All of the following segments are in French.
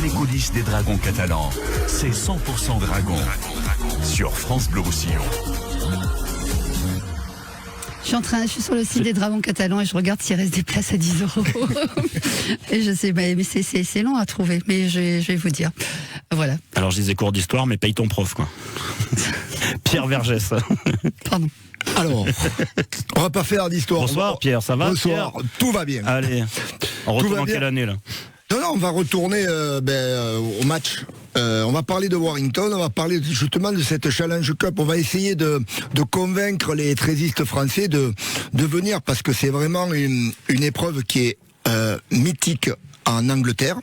les coulisses des Dragons catalans. C'est 100% Dragons sur France Bleu Roussillon. Je suis sur le site des Dragons catalans et je regarde s'il reste des places à 10 €. Et je sais, mais c'est long à trouver, mais je vais vous dire. Voilà. Alors je disais cours d'histoire, mais paye ton prof, quoi. Pierre Vergès. Pardon. Alors, on va pas faire d'histoire. Bonsoir Pierre, ça va? Bonsoir, Pierre, tout va bien. allez, on retourne en quelle année là? Non, on va retourner au match. On va parler de Warrington, on va parler justement de cette Challenge Cup. On va essayer de convaincre les trésistes français de venir, parce que c'est vraiment une épreuve qui est mythique en Angleterre.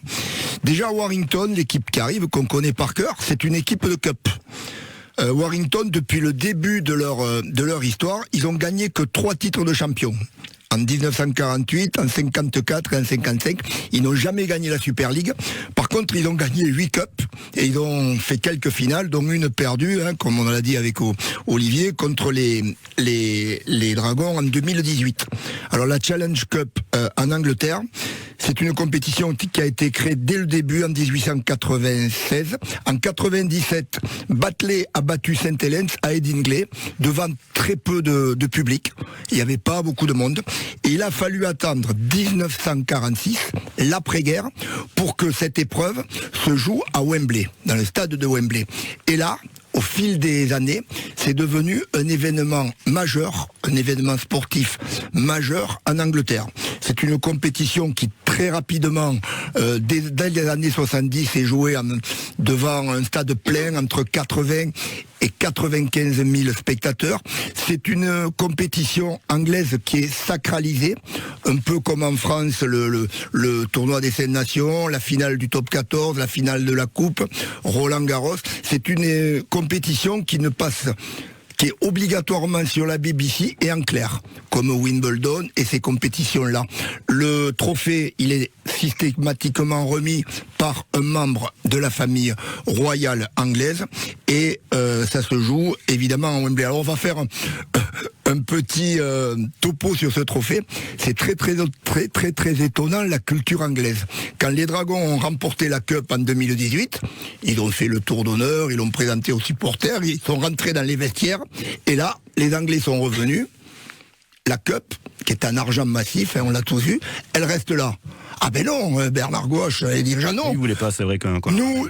Déjà, Warrington, l'équipe qui arrive, qu'on connaît par cœur, c'est une équipe de Cup. Warrington, depuis le début de leur histoire, ils ont gagné que 3 titres de champion. En 1948, en 54 et en 55, ils n'ont jamais gagné la Super League. Par contre, ils ont gagné 8 cups et ils ont fait quelques finales, dont une perdue, comme on l'a dit avec Olivier, contre les Dragons en 2018. Alors la Challenge Cup en Angleterre, c'est une compétition qui a été créée dès le début en 1896. En 97, Batley a battu St Helens à Headingley devant très peu de public. Il n'y avait pas beaucoup de monde. Et il a fallu attendre 1946, l'après-guerre, pour que cette épreuve se joue à Wembley, dans le stade de Wembley. Et là, au fil des années, c'est devenu un événement majeur, un événement sportif majeur en Angleterre. C'est une compétition qui très rapidement, dès les années 70, est jouée devant un stade plein entre 80 et 95 000 spectateurs. C'est une compétition anglaise qui est sacralisée, un peu comme en France le tournoi des 5 nations, la finale du top 14, la finale de la coupe, Roland Garros. C'est une compétition qui est obligatoirement sur la BBC et en clair, comme Wimbledon et ces compétitions-là. Le trophée, il est systématiquement remis par un membre de la famille royale anglaise et ça se joue évidemment en Wembley. Alors on va faire un petit topo sur ce trophée. C'est très étonnant, la culture anglaise. Quand les Dragons ont remporté la Cup en 2018, ils ont fait le tour d'honneur, ils l'ont présenté aux supporters, ils sont rentrés dans les vestiaires, et là, les Anglais sont revenus. La Cup, qui est un argent massif, on l'a tous vu, elle reste là. Ah ben non, Bernard Gouache et déjà non. Il voulait pas, c'est vrai que quoi. Nous,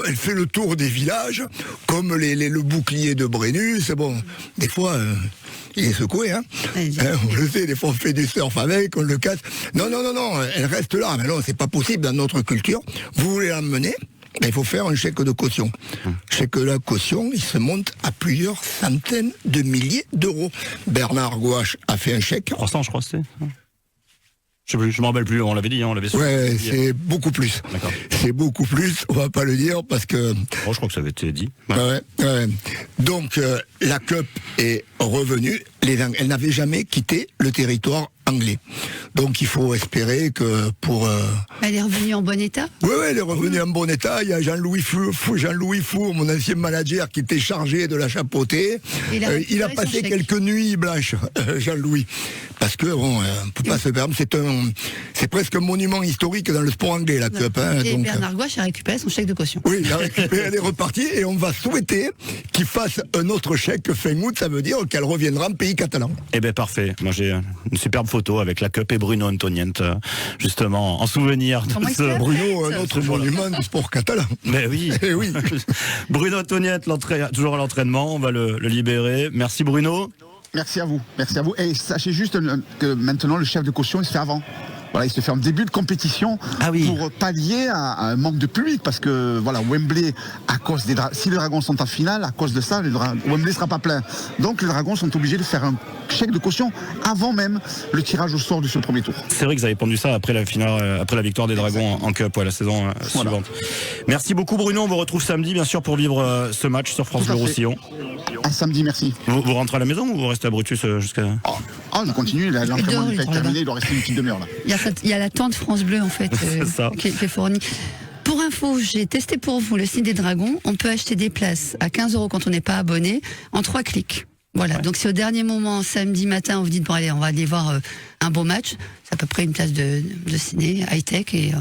elle fait le tour des villages, comme le bouclier de Brennus. Bon, des fois, il est secoué, on le sait, des fois on fait du surf avec, on le casse. Non, elle reste là. Mais non, c'est pas possible dans notre culture. Vous voulez l'emmener? Il faut faire un chèque de caution. Chèque de caution, il se monte à plusieurs centaines de milliers d'euros. Bernard Gouache a fait un chèque. 300, je crois, c'est. Je me rappelle plus, on l'avait dit, on l'avait su. Ouais, c'est beaucoup plus. D'accord. C'est beaucoup plus, on va pas le dire parce que... Oh, je crois que ça avait été dit. Ouais. Donc, la Cup est revenue. Elle n'avait jamais quitté le territoire anglais. Donc, il faut espérer que pour... Elle est revenue en bon état? Oui, elle est revenue en bon état. Il y a Jean-Louis Four, mon ancien manager, qui était chargé de la chapeauter. Il a passé quelques nuits blanches, Jean-Louis. Parce que, on peut pas se permettre. C'est presque un monument historique dans le sport anglais, la Cup. Et donc, Bernard Gouache a récupéré son chèque de caution. Oui, il a récupéré, elle est repartie. Et on va souhaiter qu'il fasse un autre chèque fin août. Ça veut dire qu'elle reviendra en pays catalan. Eh bien, parfait. Moi, j'ai une superbe photo avec la Cup et Bruno Antoniente, justement, en souvenir de ce... Bruno, un autre monument du sport catalan. Mais oui. Et oui. Bruno Antoniente, toujours à l'entraînement. On va le libérer. Merci, Bruno. Merci à vous. Et sachez juste que maintenant, le chef de caution, il se fait avant. Voilà, il se fait en début de compétition pour pallier à un manque de public, parce que voilà, Wembley, à cause si les Dragons sont en finale, à cause de ça, Wembley sera pas plein. Donc les Dragons sont obligés de faire un chèque de caution avant même le tirage au sort de ce premier tour. C'est vrai que vous avez pondu ça après la finale, après la victoire des Dragons en Cup, la saison suivante. Merci beaucoup, Bruno. On vous retrouve samedi, bien sûr, pour vivre ce match sur France Bleu Roussillon. À samedi, merci. Vous rentrez à la maison ou vous restez à Brutus jusqu'à... il continue, l'entraînement est terminé, il doit rester une petite demi-heure là. Il y a la tente France Bleu en fait qui est fournie. Pour info, j'ai testé pour vous le site des Dragons. On peut acheter des places à 15 € quand on n'est pas abonné, en 3 clics. Voilà, donc si au dernier moment, samedi matin, vous dites, bon allez, on va aller voir un beau match, c'est à peu près une place de ciné, high-tech, et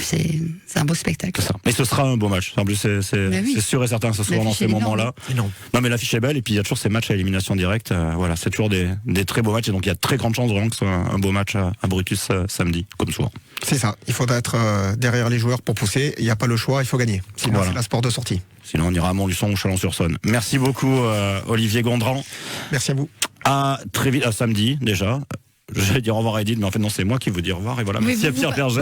c'est un beau spectacle. Ça. Mais ce sera un beau match. En plus, c'est sûr et certain, ce soir dans ces moments-là. Non, mais l'affiche est belle, et puis il y a toujours ces matchs à élimination directe. Voilà, c'est toujours des très beaux matchs, et donc il y a très grande chance vraiment que ce soit un beau match à Brutus samedi, comme souvent. C'est ça. Il faudra être derrière les joueurs pour pousser. Il n'y a pas le choix, il faut gagner. Sinon, c'est la sport de sortie. Sinon, on ira à Montluçon ou Chalon-sur-Saône. Merci beaucoup, Olivier Gondran. Merci à vous. À très vite, à samedi déjà. J'allais dire au revoir à Edith, mais en fait non, c'est moi qui vous dis au revoir, et voilà. Merci à Pierre Berger.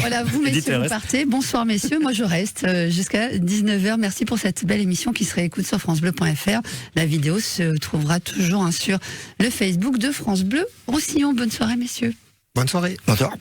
Voilà, vous messieurs, vous partez. Bonsoir messieurs, moi je reste jusqu'à 19h. Merci pour cette belle émission qui se réécoute sur francebleu.fr. La vidéo se trouvera toujours sur le Facebook de France Bleu Roussillon. Bonne soirée messieurs. Bonne soirée. Bonsoir.